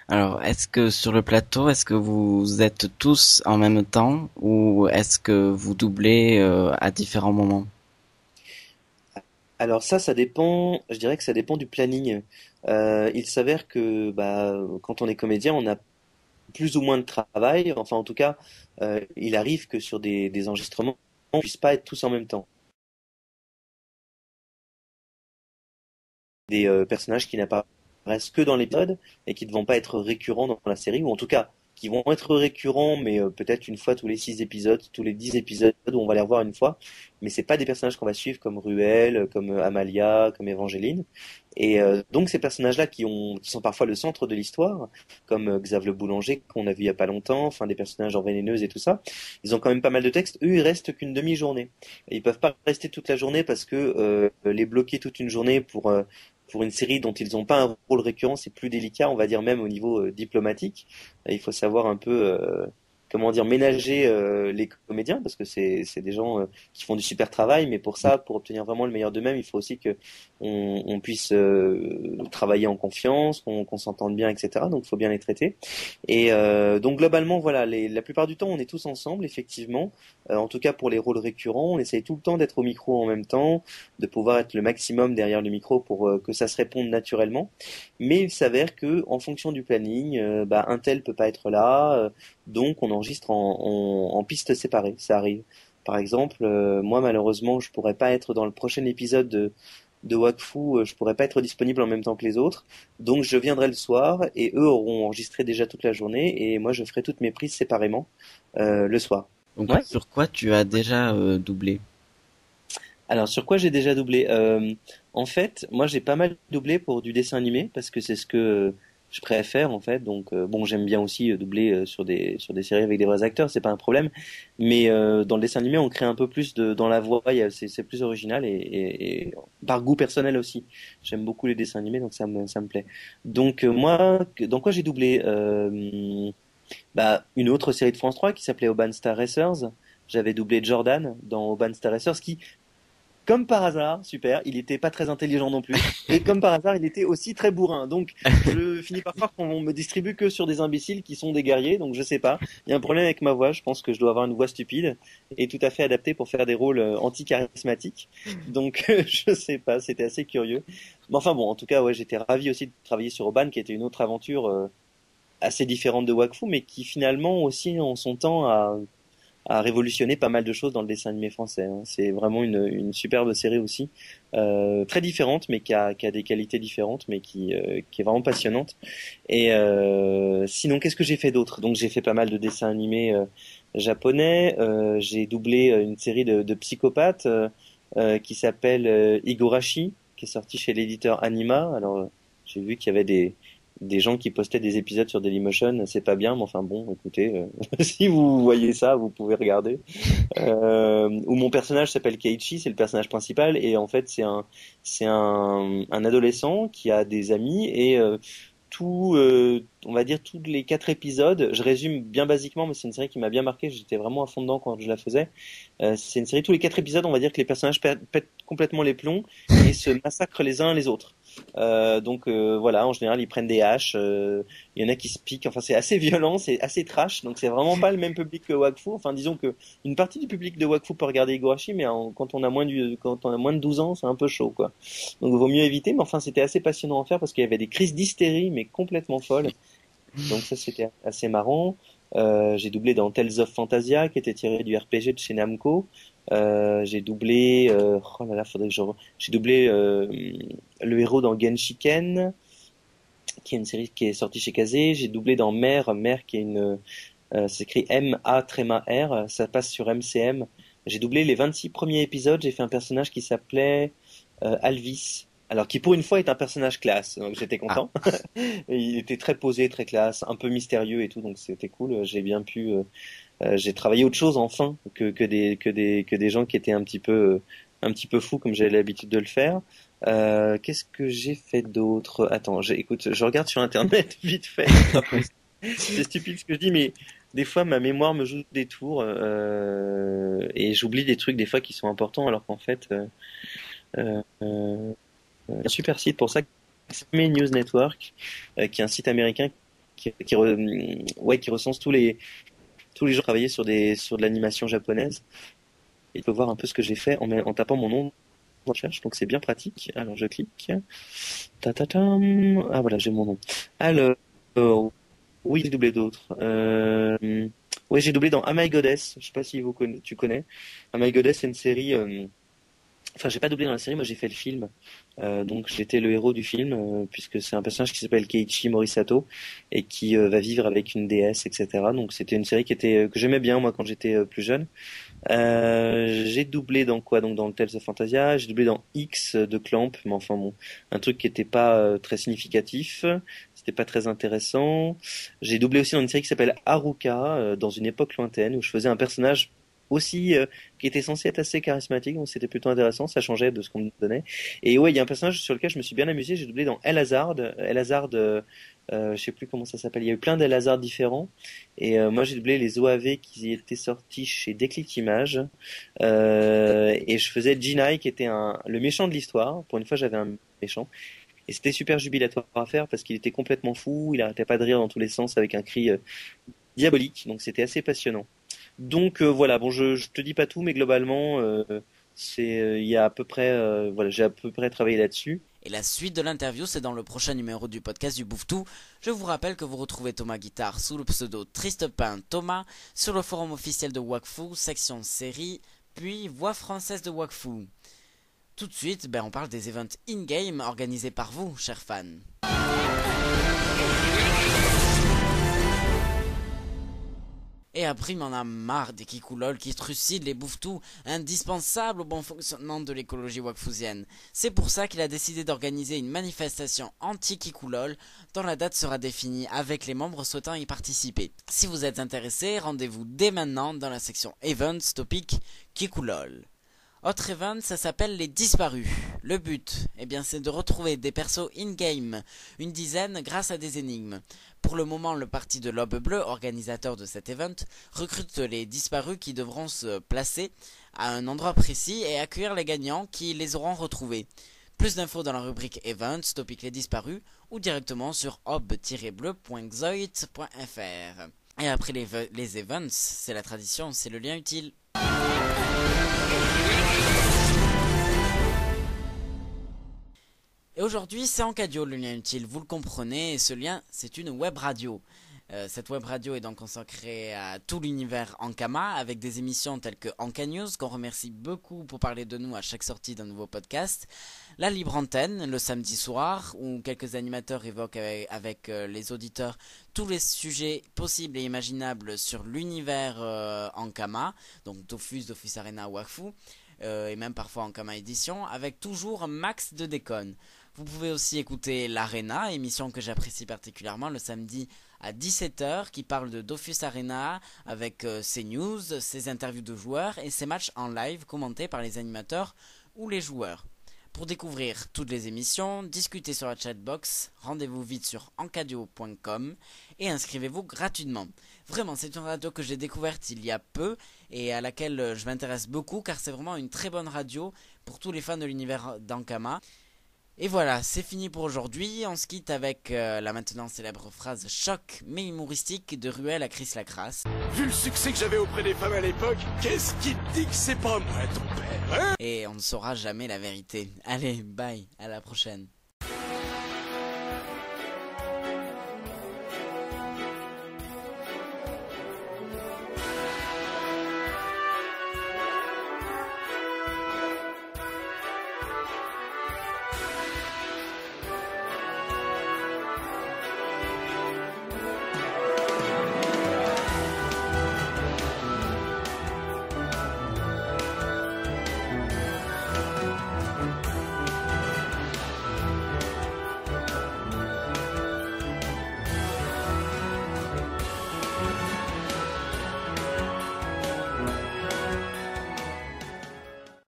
Alors, est-ce que sur le plateau, est-ce que vous êtes tous en même temps ou est-ce que vous doublez à différents moments? Alors ça dépend, je dirais que ça dépend du planning. Il s'avère que quand on est comédien, on a plus ou moins de travail. Enfin, en tout cas, il arrive que sur des enregistrements, on puisse pas être tous en même temps. Des personnages qui n'apparaissent que dans l'épisode et qui ne vont pas être récurrents dans la série, ou en tout cas qui vont être récurrents, mais peut-être une fois tous les 6 épisodes, tous les 10 épisodes où on va les revoir une fois. Mais c'est pas des personnages qu'on va suivre comme Ruel, comme Amalia, comme Evangeline. Et donc ces personnages-là qui sont parfois le centre de l'histoire, comme Xav le boulanger qu'on a vu il y a pas longtemps, enfin des personnages en vénéneuse et tout ça, ils ont quand même pas mal de textes. Eux, ils restent qu'une demi-journée. Et ils peuvent pas rester toute la journée parce que les bloquer toute une journée pour une série dont ils n'ont pas un rôle récurrent, c'est plus délicat, on va dire même au niveau diplomatique. Il faut savoir un peu, comment dire, ménager les comédiens, parce que c'est des gens qui font du super travail, mais pour ça, pour obtenir vraiment le meilleur d'eux-mêmes, il faut aussi que on puisse travailler en confiance, qu'on s'entende bien, etc. Donc il faut bien les traiter. Et donc globalement, voilà, la plupart du temps, on est tous ensemble, effectivement. En tout cas pour les rôles récurrents, on essaye tout le temps d'être au micro en même temps, de pouvoir être le maximum derrière le micro pour que ça se réponde naturellement. Mais il s'avère que en fonction du planning, un tel peut pas être là, donc on enregistre en pistes séparées. Ça arrive. Par exemple, moi malheureusement, je pourrais pas être dans le prochain épisode de Wakfu, je pourrais pas être disponible en même temps que les autres. Donc je viendrai le soir et eux auront enregistré déjà toute la journée et moi je ferai toutes mes prises séparément le soir. Donc, Ouais. sur quoi tu as déjà doublé? Alors sur quoi j'ai déjà doublé? En fait, moi j'ai pas mal doublé pour du dessin animé parce que c'est ce que je préfère en fait. Donc bon, j'aime bien aussi doubler sur des séries avec des vrais acteurs, c'est pas un problème. Mais dans le dessin animé, on crée un peu plus dans la voix, c'est plus original et par goût personnel aussi. J'aime beaucoup les dessins animés, donc ça me plaît. Donc moi, dans quoi j'ai doublé? Une autre série de France 3 qui s'appelait Urban Star Racers. J'avais doublé Jordan dans Urban Star Racers, qui comme par hasard, super, il était pas très intelligent non plus. Et comme par hasard, il était aussi très bourrin. Donc, je finis par croire qu'on me distribue que sur des imbéciles qui sont des guerriers. Donc, je sais pas. Il y a un problème avec ma voix. Je pense que je dois avoir une voix stupide et tout à fait adaptée pour faire des rôles anti-charismatiques. Donc, je sais pas. C'était assez curieux. Mais enfin bon, en tout cas, ouais, j'étais ravi aussi de travailler sur Oban, qui était une autre aventure assez différente de Wakfu, mais qui finalement aussi, en son temps, a révolutionné pas mal de choses dans le dessin animé français, hein. C'est vraiment une superbe série aussi, très différente, mais qui a des qualités différentes, mais qui est vraiment passionnante. Et sinon, qu'est-ce que j'ai fait d'autre? Donc j'ai fait pas mal de dessins animés japonais. J'ai doublé une série de psychopathes qui s'appelle Igorashi, qui est sortie chez l'éditeur Anima. Alors j'ai vu qu'il y avait des gens qui postaient des épisodes sur Dailymotion, c'est pas bien, mais enfin bon, écoutez, si vous voyez ça, vous pouvez regarder. Où mon personnage s'appelle Keiichi, c'est le personnage principal, et en fait c'est un adolescent qui a des amis et on va dire tous les 4 épisodes, je résume bien basiquement, mais c'est une série qui m'a bien marqué, j'étais vraiment à fond dedans quand je la faisais. C'est une série, tous les 4 épisodes, on va dire que les personnages pètent complètement les plombs et se massacrent les uns les autres. Voilà, en général ils prennent des haches, il y en a qui se piquent, enfin c'est assez violent, c'est assez trash, donc c'est vraiment pas le même public que Wakfu. Enfin disons que une partie du public de Wakfu peut regarder Higurashi, mais quand on a moins de 12 ans, c'est un peu chaud quoi. Donc vaut mieux éviter, mais enfin c'était assez passionnant à faire parce qu'il y avait des crises d'hystérie mais complètement folles. Donc ça c'était assez marrant. J'ai doublé dans Tales of Fantasia qui était tiré du RPG de chez Namco. J'ai doublé oh là là, faudrait que j'ai doublé le héros dans Genshiken, qui est une série qui est sortie chez Kazé. J'ai doublé dans Mère qui est c'est écrit M-A-R, ça passe sur MCM. J'ai doublé les 26 premiers épisodes, j'ai fait un personnage qui s'appelait Alvis. Alors qui pour une fois est un personnage classe, donc j'étais Ah, content. Et il était très posé, très classe, un peu mystérieux et tout, donc c'était cool. J'ai bien pu, j'ai travaillé autre chose enfin que des gens qui étaient un petit peu fous comme j'avais l'habitude de le faire. Qu'est-ce que j'ai fait d'autre? Attends, écoute, je regarde sur internet vite fait. C'est stupide ce que je dis, mais des fois ma mémoire me joue des tours et j'oublie des trucs des fois qui sont importants alors qu'en fait, un super site pour ça, c'est News Network, qui est un site américain qui recense tous les jours travailler sur de l'animation japonaise. Et tu peux voir un peu ce que j'ai fait en tapant mon nom de recherche, donc c'est bien pratique. Alors je clique. Ta-ta-tam. Ah voilà, j'ai mon nom. Alors, oui, j'ai doublé d'autres. Oui, j'ai doublé dans Oh My Goddess. Je sais pas si tu connais. Oh My Goddess, c'est une série. Enfin, j'ai pas doublé dans la série, moi j'ai fait le film. Donc j'étais le héros du film, puisque c'est un personnage qui s'appelle Keiichi Morisato et qui va vivre avec une déesse, etc. Donc c'était une série que j'aimais bien moi quand j'étais plus jeune. J'ai doublé dans quoi? Donc dans le Tales of Fantasia, j'ai doublé dans X de Clamp, mais enfin bon, un truc qui était pas très significatif, c'était pas très intéressant. J'ai doublé aussi dans une série qui s'appelle Haruka, dans une époque lointaine, où je faisais un personnage aussi qui était censé être assez charismatique, donc c'était plutôt intéressant, ça changeait de ce qu'on me donnait. Et ouais, il y a un personnage sur lequel je me suis bien amusé, j'ai doublé dans El Hazard. El Hazard, je sais plus comment ça s'appelle, il y a eu plein d'El Hazard différents, et moi j'ai doublé les OAV qui étaient sortis chez Déclic Images, et je faisais Jinai qui était le méchant de l'histoire, pour une fois j'avais un méchant. Et c'était super jubilatoire à faire parce qu'il était complètement fou, il arrêtait pas de rire dans tous les sens avec un cri diabolique, donc c'était assez passionnant. Donc voilà, bon, je te dis pas tout, mais globalement, il y a à peu près, voilà, j'ai à peu près travaillé là-dessus. Et la suite de l'interview, c'est dans le prochain numéro du podcast du Bouffetou. Je vous rappelle que vous retrouvez Thomas Guitare sous le pseudo Tristepin Thomas sur le forum officiel de Wakfu, section série, puis voix française de Wakfu. Tout de suite, on parle des events in-game organisés par vous, chers fans. Et après, il m'en a marre des kikoulol qui trucident les bouffetous, indispensables au bon fonctionnement de l'écologie wakfusienne. C'est pour ça qu'il a décidé d'organiser une manifestation anti-kikoulol, dont la date sera définie avec les membres souhaitant y participer. Si vous êtes intéressé, rendez-vous dès maintenant dans la section Events topic kikoulol. Autre event, ça s'appelle les disparus. Le but, c'est de retrouver des persos in-game, une dizaine grâce à des énigmes. Pour le moment, le parti de l'Aube Bleue, organisateur de cet event, recrute les disparus qui devront se placer à un endroit précis et accueillir les gagnants qui les auront retrouvés. Plus d'infos dans la rubrique Events, topic les disparus, ou directement sur aube-bleu.zoit.fr. Et après les events, c'est la tradition, c'est le lien utile. Et aujourd'hui, c'est Encadio le lien utile, vous le comprenez, et ce lien, c'est une web radio. Cette web radio est donc consacrée à tout l'univers Ankama, avec des émissions telles que Anka News, qu'on remercie beaucoup pour parler de nous à chaque sortie d'un nouveau podcast, la Libre Antenne, le samedi soir, où quelques animateurs évoquent avec les auditeurs tous les sujets possibles et imaginables sur l'univers Ankama, donc Dofus Arena, Wakfu, et même parfois Ankama Édition, avec toujours un max de déconne. Vous pouvez aussi écouter l'Arena, émission que j'apprécie particulièrement le samedi à 17h, qui parle de Dofus Arena avec ses news, ses interviews de joueurs et ses matchs en live commentés par les animateurs ou les joueurs. Pour découvrir toutes les émissions, discutez sur la chatbox, rendez-vous vite sur encadio.com et inscrivez-vous gratuitement. Vraiment, c'est une radio que j'ai découverte il y a peu et à laquelle je m'intéresse beaucoup car c'est vraiment une très bonne radio pour tous les fans de l'univers d'Ankama. Et voilà, c'est fini pour aujourd'hui. On se quitte avec la maintenant célèbre phrase choc mais humoristique de Ruel à Chris Lacrasse. Vu le succès que j'avais auprès des femmes à l'époque, qu'est-ce qui te dit que c'est pas moi ton père, hein? Et on ne saura jamais la vérité. Allez, bye, à la prochaine.